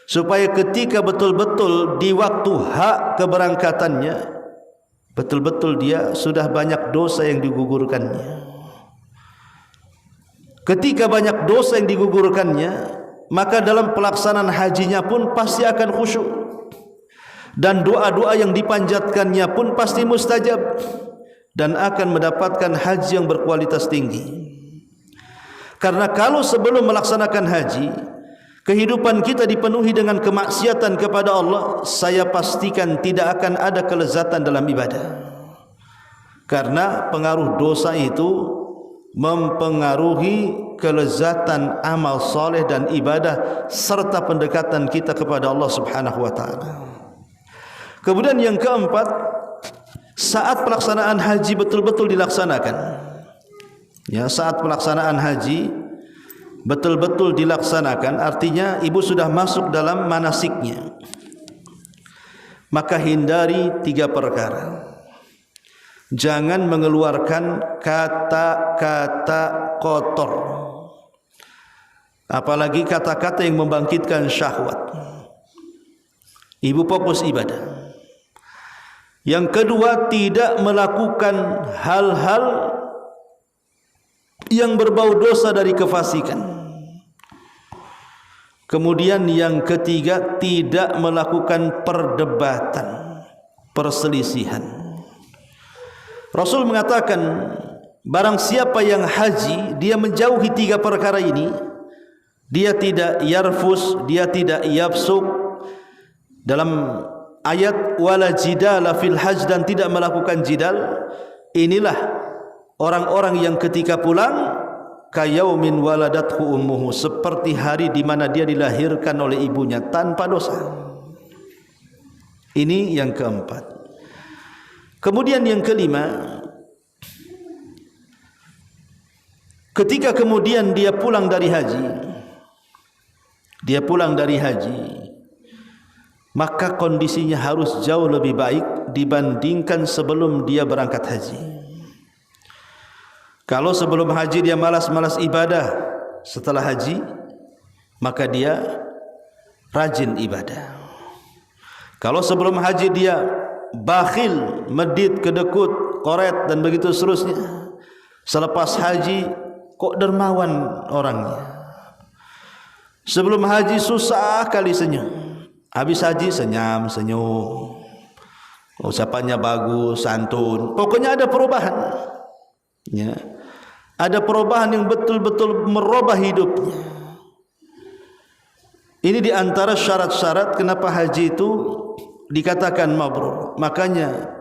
supaya ketika betul-betul di waktu hak keberangkatannya, betul-betul dia sudah banyak dosa yang digugurkannya. Ketika banyak dosa yang digugurkannya, maka dalam pelaksanaan hajinya pun pasti akan khusyuk, dan doa-doa yang dipanjatkannya pun pasti mustajab, dan akan mendapatkan haji yang berkualitas tinggi. Karena kalau sebelum melaksanakan haji kehidupan kita dipenuhi dengan kemaksiatan kepada Allah, saya pastikan tidak akan ada kelezatan dalam ibadah. Karena pengaruh dosa itu mempengaruhi kelezatan amal soleh dan ibadah serta pendekatan kita kepada Allah Subhanahu wa taala. Kemudian yang keempat, saat pelaksanaan haji betul-betul dilaksanakan. Ya, saat pelaksanaan haji betul-betul dilaksanakan, artinya ibu sudah masuk dalam manasiknya. Maka hindari 3 perkara. Jangan mengeluarkan kata-kata kotor, apalagi kata-kata yang membangkitkan syahwat. Ibu fokus ibadah. Yang kedua, tidak melakukan hal-hal yang berbau dosa dari kefasikan. Kemudian yang ketiga, tidak melakukan perdebatan, perselisihan. Rasul mengatakan, barang siapa yang haji, dia menjauhi 3 perkara ini, dia tidak yarfus, dia tidak yafsuk. Dalam ayat wala jidala fil hajj, dan tidak melakukan jidal. Inilah orang-orang yang ketika pulang kayaumin waladathu ummuhu, seperti hari di mana dia dilahirkan oleh ibunya tanpa dosa. Ini yang keempat. Kemudian yang kelima, ketika kemudian dia pulang dari haji, maka kondisinya harus jauh lebih baik dibandingkan sebelum dia berangkat haji. Kalau sebelum haji dia malas-malas ibadah, setelah haji maka dia rajin ibadah. Kalau sebelum haji dia bakhil, medit, kedekut, koret dan begitu seterusnya, selepas haji kok dermawan orangnya. Sebelum haji susah kali senyum, habis haji senyum, ucapannya bagus, santun, pokoknya ada perubahan. Ya, ada perubahan yang betul-betul merubah hidupnya. Ini di antara syarat-syarat kenapa haji itu dikatakan mabrur. Makanya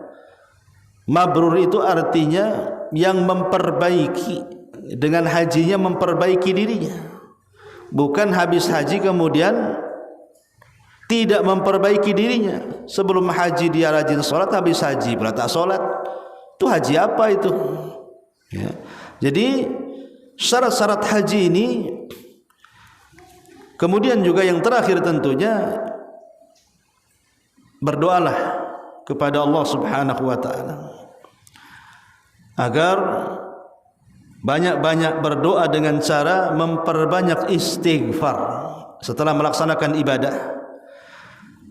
mabrur itu artinya yang memperbaiki, dengan hajinya memperbaiki dirinya. Bukan habis haji kemudian tidak memperbaiki dirinya. Sebelum haji dia rajin sholat, habis haji pula tak sholat. Itu haji apa itu? Ya. Jadi syarat-syarat haji ini. Kemudian juga yang terakhir tentunya, berdoalah kepada Allah Subhanahu wa taala agar banyak-banyak berdoa dengan cara memperbanyak istighfar setelah melaksanakan ibadah.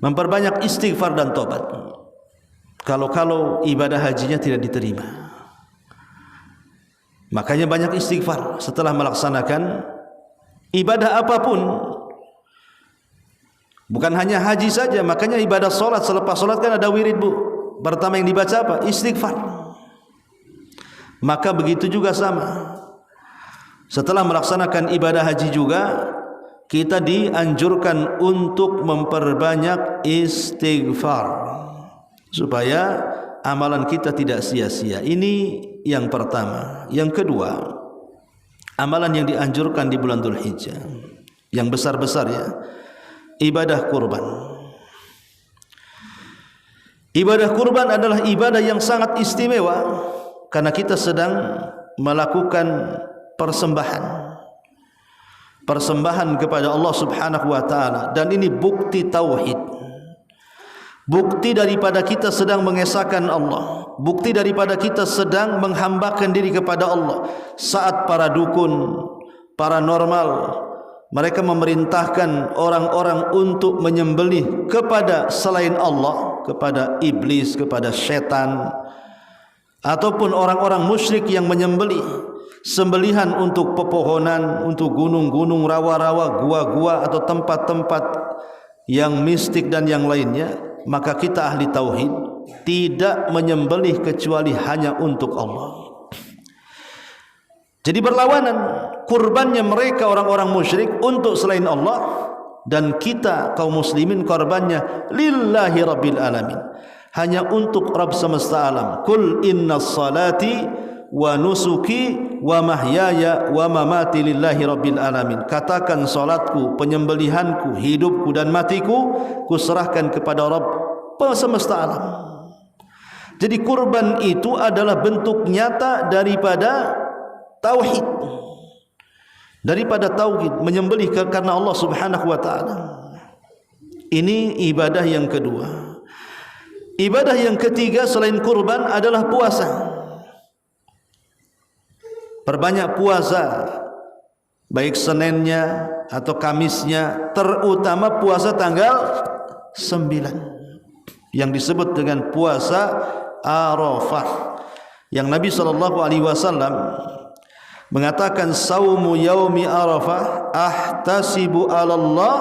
Memperbanyak istighfar dan tobat. Kalau ibadah hajinya tidak diterima, makanya banyak istighfar setelah melaksanakan ibadah apapun. Bukan hanya haji saja, makanya ibadah solat, selepas solat kan ada wirid bu. Pertama yang dibaca apa? Istighfar. Maka begitu juga sama. Setelah melaksanakan ibadah haji juga, kita dianjurkan untuk memperbanyak istighfar supaya amalan kita tidak sia-sia. Ini yang pertama. Yang kedua, amalan yang dianjurkan di bulan Dzulhijjah yang besar-besar ya, ibadah kurban. Ibadah kurban adalah ibadah yang sangat istimewa karena kita sedang melakukan persembahan kepada Allah Subhanahu wa taala, dan ini bukti tauhid. Bukti daripada kita sedang mengesahkan Allah, bukti daripada kita sedang menghambakan diri kepada Allah. Saat para dukun, paranormal, mereka memerintahkan orang-orang untuk menyembelih kepada selain Allah, kepada iblis, kepada setan, ataupun orang-orang musyrik yang menyembelih sembelihan untuk pepohonan, untuk gunung-gunung, rawa-rawa, gua-gua atau tempat-tempat yang mistik dan yang lainnya. Maka kita ahli tauhid tidak menyembelih kecuali hanya untuk Allah. Jadi berlawanan kurbannya mereka orang-orang musyrik untuk selain Allah, dan kita kaum muslimin korbannya lillahi rabbil alamin, hanya untuk Rabb semesta alam. Qul innas salati wa nusuki wa mahyaya wa mamati lillahi rabbil alamin. Katakan salatku, penyembelihanku, hidupku dan matiku kuserahkan kepada Rabb semesta alam. Jadi kurban itu adalah bentuk nyata daripada tauhid, daripada tauhid, menyembelih karena Allah Subhanahu wa taala. Ini ibadah yang kedua. Ibadah yang ketiga selain kurban adalah puasa. Perbanyak puasa, baik Seninnya atau Kamisnya, terutama puasa tanggal 9 yang disebut dengan puasa Arafah, yang Nabi SAW mengatakan saumu yaumi Arafah ahtasibu 'ala Allah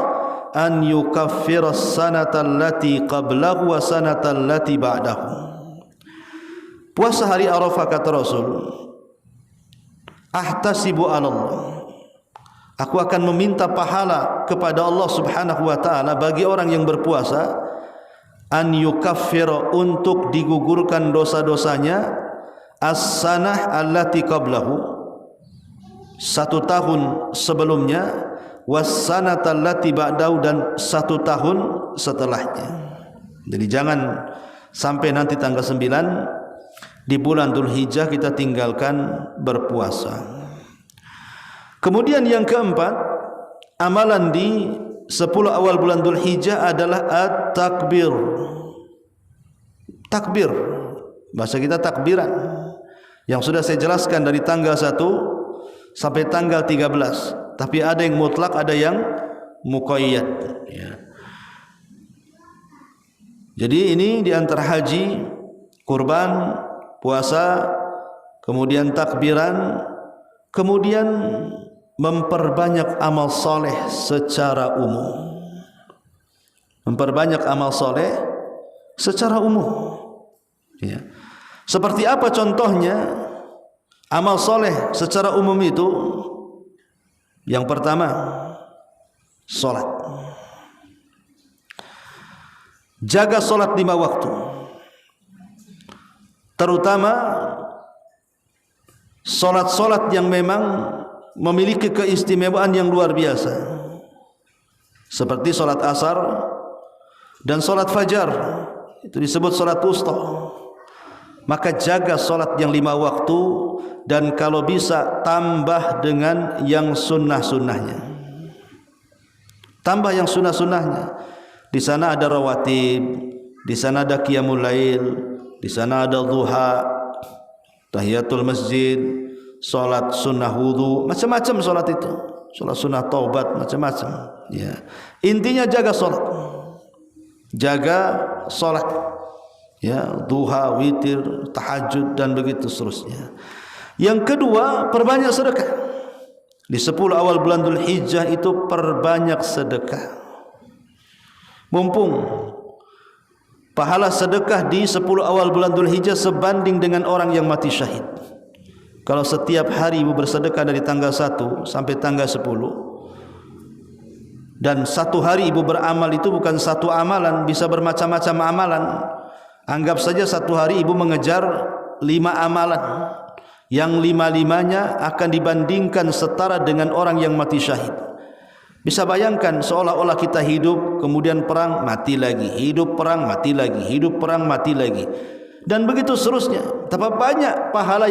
an yukaffira as-sanata allati qablahu wa sanata allati ba'dahu. Puasa hari Arafah, kata Rasul, ahtasibu 'ala Allah, aku akan meminta pahala kepada Allah Subhanahu wa taala bagi orang yang berpuasa, an yukaffira, untuk digugurkan dosa-dosanya, as-sanah allati qablahu, 1 tahun sebelumnya, was-sanata allati ba'dahu, dan 1 tahun setelahnya. Jadi jangan sampai nanti tanggal 9 di bulan Dzulhijjah kita tinggalkan berpuasa. Kemudian yang keempat, amalan di 10 awal bulan Dzulhijjah adalah at-takbir. Takbir, bahasa kita takbiran, yang sudah saya jelaskan dari tanggal 1 sampai tanggal 13. Tapi ada yang mutlak, ada yang muqayyad, ya. Jadi ini di antara haji, kurban, puasa, kemudian takbiran, kemudian memperbanyak amal soleh secara umum. Memperbanyak amal soleh secara umum, ya. Seperti apa contohnya amal soleh secara umum itu? Yang pertama, solat. Jaga solat 5 waktu, terutama solat-solat yang memang memiliki keistimewaan yang luar biasa, seperti solat asar dan solat fajar, itu disebut solat wusta. Maka jaga solat yang 5 waktu, dan kalau bisa tambah dengan yang sunnah-sunnahnya. Tambah yang sunnah-sunnahnya. Di sana ada rawatib, di sana ada qiyamul lail, di sana ada duha, tahiyatul masjid, solat sunnah wudu, macam-macam solat itu. Solat sunnah taubat, macam-macam, ya. Intinya jaga solat. Jaga solat, ya, duha, witir, tahajud, dan begitu seterusnya. Yang kedua, perbanyak sedekah. Di 10 awal bulan Dzulhijjah itu perbanyak sedekah. Mumpung pahala sedekah di 10 awal bulan Dzulhijjah sebanding dengan orang yang mati syahid. Kalau setiap hari ibu bersedekah dari tanggal 1 sampai tanggal 10, dan 1 hari ibu beramal, itu bukan 1 amalan, bisa bermacam-macam amalan. Anggap saja 1 hari ibu mengejar 5 amalan, yang 5-5-nya akan dibandingkan setara dengan orang yang mati syahid. Bisa bayangkan seolah-olah kita hidup, kemudian perang, mati lagi, hidup, perang, mati lagi, hidup, perang, mati lagi, dan begitu seterusnya. Betapa banyak pahala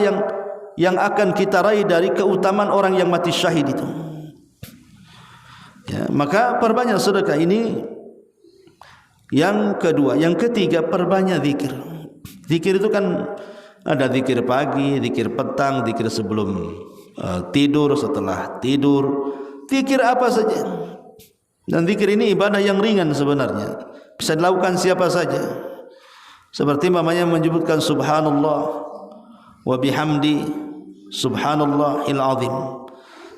yang akan kita raih dari keutamaan orang yang mati syahid itu, ya. Maka perbanyak sedekah. Ini yang kedua. Yang ketiga, perbanyak zikir. Zikir itu kan ada zikir pagi, zikir petang, zikir sebelum tidur, setelah tidur, zikir apa saja. Dan zikir ini ibadah yang ringan sebenarnya, bisa dilakukan siapa saja. Seperti mamanya menyebutkan subhanallah wa bihamdi subhanallahil azim,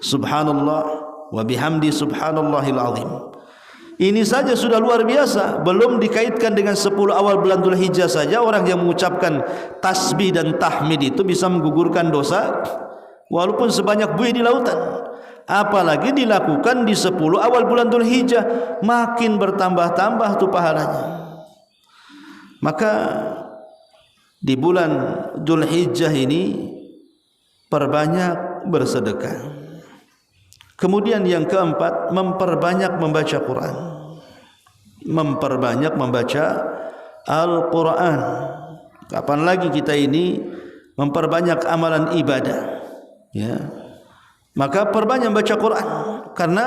subhanallah wa bihamdi subhanallahil azim. Ini saja sudah luar biasa. Belum dikaitkan dengan 10 awal bulan Dzulhijjah saja, orang yang mengucapkan tasbih dan tahmid itu bisa menggugurkan dosa walaupun sebanyak buih di lautan. apalagi dilakukan di 10 awal bulan Dzulhijjah, makin bertambah-tambah tuh pahalanya. Maka di bulan Dzulhijjah ini perbanyak bersedekah. Kemudian yang keempat, memperbanyak membaca Quran. Memperbanyak membaca Al-Quran. Kapan lagi kita ini memperbanyak amalan ibadah, ya? Maka perbanyak baca Quran, karena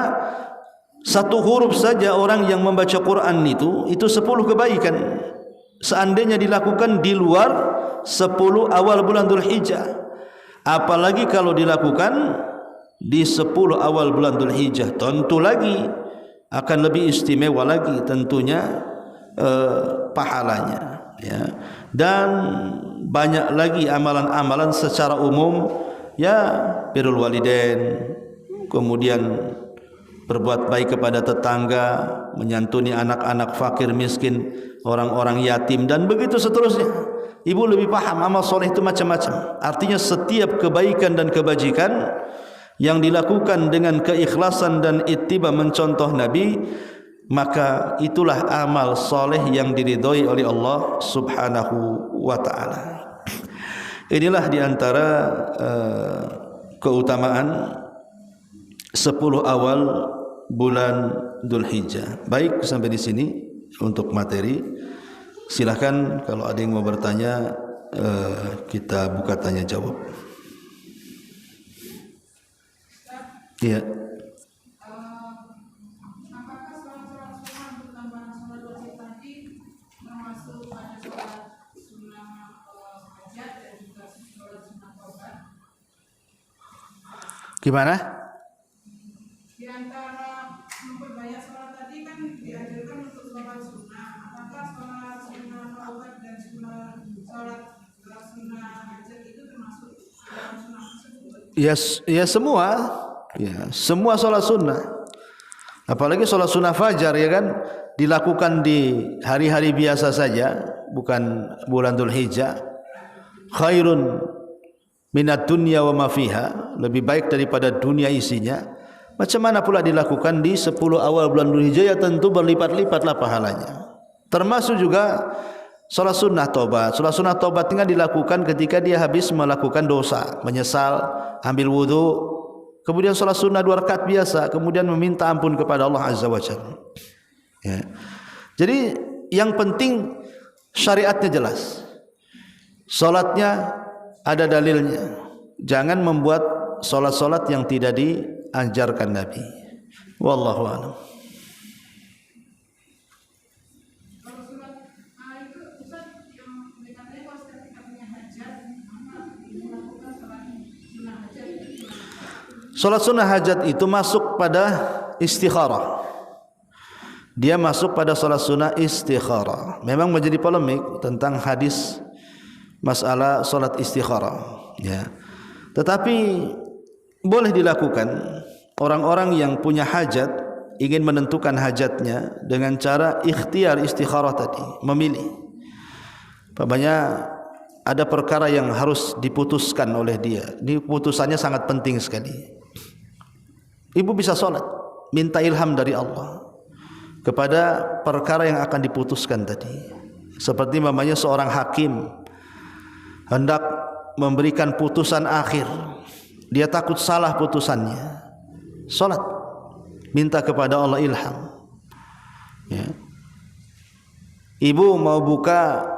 satu huruf saja orang yang membaca Quran itu 10 kebaikan. Seandainya dilakukan di luar 10 awal bulan Dzulhijjah, apalagi kalau dilakukan di 10 awal bulan Dzulhijjah, tentu lagi akan lebih istimewa lagi tentunya pahalanya, ya. Dan banyak lagi amalan-amalan secara umum, ya, birrul walidain, kemudian berbuat baik kepada tetangga, menyantuni anak-anak fakir miskin, orang-orang yatim, dan begitu seterusnya. Ibu lebih paham amal soleh itu macam-macam. Artinya setiap kebaikan dan kebajikan yang dilakukan dengan keikhlasan dan ittiba mencontoh Nabi, maka itulah amal soleh yang diridhoi oleh Allah Subhanahu wa ta'ala. Inilah diantara keutamaan 10 awal bulan Dzulhijjah. Baik, sampai di sini untuk materi. Silakan kalau ada yang mau bertanya, kita buka tanya jawab. Iya. Apakah sholat-sholat sunnah bertambahan sholat wajib tadi termasuk pada sholat sunnah hajat dan juga sholat sunnah taubat? Gimana? Di antara memperbanyak sholat tadi kan dianjurkan untuk sholat sunnah. Apakah sholat sunnah taubat dan sholat sunnah hajat itu termasuk dalam sunnah tersebut? Ya semua. Ya, semua sholat sunnah. Apalagi sholat sunnah fajar, ya kan, dilakukan di hari-hari biasa saja, bukan bulan Dzulhijjah. Khairun minad dunya wa ma fiha, lebih baik daripada dunia isinya. Macam mana pula dilakukan di 10 awal bulan Dzulhijjah, ya tentu berlipat-lipatlah pahalanya. Termasuk juga sholat sunnah tobat. Sholat sunnah tobat tinggal dilakukan ketika dia habis melakukan dosa, menyesal, ambil wudu, kemudian sholat sunnah 2 rakaat biasa, kemudian meminta ampun kepada Allah Azza wa Jalla. Ya. Jadi yang penting syariatnya jelas, sholatnya ada dalilnya. Jangan membuat sholat-sholat yang tidak diajarkan Nabi. Wallahu a'lam. Kalau sholat itu Ustaz yang katanya kalau ketika punya hajat melakukan sholat sunnah hajat itu gimana? Sholat sunnah hajat itu masuk pada istikharah. Dia masuk pada sholat sunnah istikharah. Memang menjadi polemik tentang hadis masalah sholat istikharah, ya. Tetapi boleh dilakukan. Orang-orang yang punya hajat ingin menentukan hajatnya dengan cara ikhtiar istikharah tadi, memilih. Umpamanya ada perkara yang harus diputuskan oleh dia. Ini putusannya sangat penting sekali. Ibu bisa sholat, minta ilham dari Allah kepada perkara yang akan diputuskan tadi. Seperti mamanya seorang hakim hendak memberikan putusan akhir, dia takut salah putusannya, sholat, minta kepada Allah ilham, ya. Ibu mau buka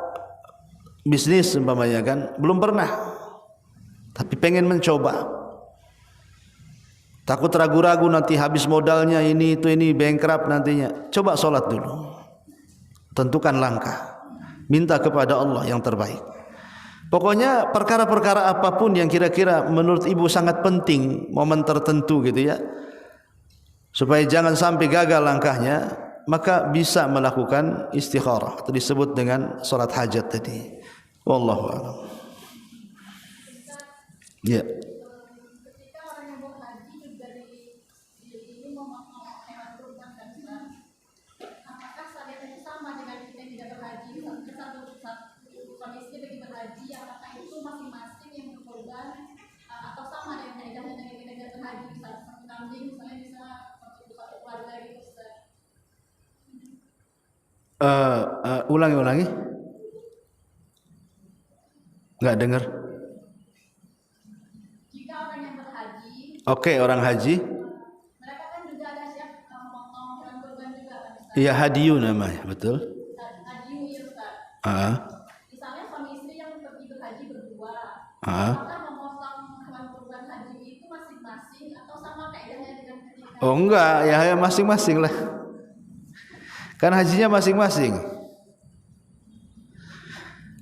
bisnis umpamanya, kan, belum pernah, tapi pengen mencoba, takut ragu-ragu nanti habis modalnya, ini itu ini bankrupt nantinya. Coba sholat dulu, tentukan langkah, minta kepada Allah yang terbaik. Pokoknya perkara-perkara apapun yang kira-kira menurut ibu sangat penting, momen tertentu gitu, ya, supaya jangan sampai gagal langkahnya, maka bisa melakukan istikharah, atau disebut dengan sholat hajat tadi. Wallahu a'lam. Ya. Ketika orang yang mau haji juga ini mau hewan kurban kan, apakah syariat itu sama dengan kita yang tidak berhaji? Satu suami istri pergi berhaji, apakah itu masing-masing yang berkorban atau sama dengan yang tidak berhaji? Misalnya kambing kambing misalnya bisa satu keluarga gitu Ustaz. Ulangi. Nggak dengar. Jika orang yang berhaji, Oke, orang haji. mereka kan juga ada siap memotong hewan kurban juga kan Ustaz. Iya, hadiyu namanya, betul. Haji ya Ustaz. Misalnya suami istri yang pergi berhaji berdua, apakah memotong hewan kurban haji itu masing-masing atau sama kaidahnya dengan ketika? Oh enggak, ya masing-masing lah. Kan hajinya masing-masing.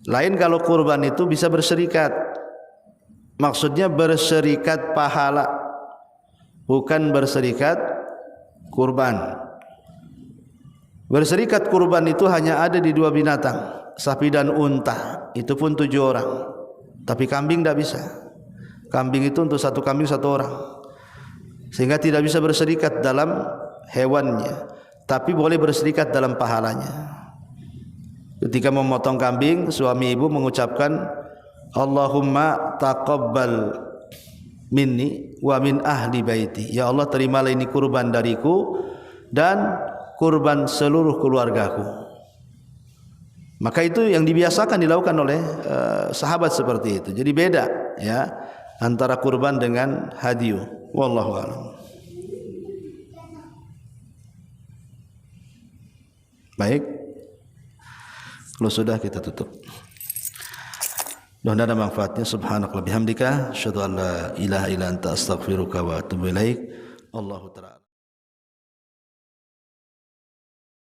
Lain kalau kurban itu bisa berserikat. Maksudnya berserikat pahala, bukan berserikat kurban. Berserikat kurban itu hanya ada di 2 binatang, sapi dan unta. Itu pun 7 orang. Tapi kambing tidak bisa. Kambing itu untuk satu kambing 1 orang, sehingga tidak bisa berserikat dalam hewannya, tapi boleh berserikat dalam pahalanya. Ketika memotong kambing, suami ibu mengucapkan Allahumma taqabbal minni wa min ahli baiti. Ya Allah, terimalah ini kurban dariku dan kurban seluruh keluargaku. Maka itu yang dibiasakan dilakukan oleh sahabat seperti itu. Jadi beda ya antara kurban dengan hadiyu. Wallahu a'lam. Baik. Kalau sudah kita tutup. Mudah-mudahan ada manfaatnya. Subhanakallahumma bihamdika asyhadu an la ilaha illa anta astaghfiruka wa atubu ilaik. Allahu ta'ala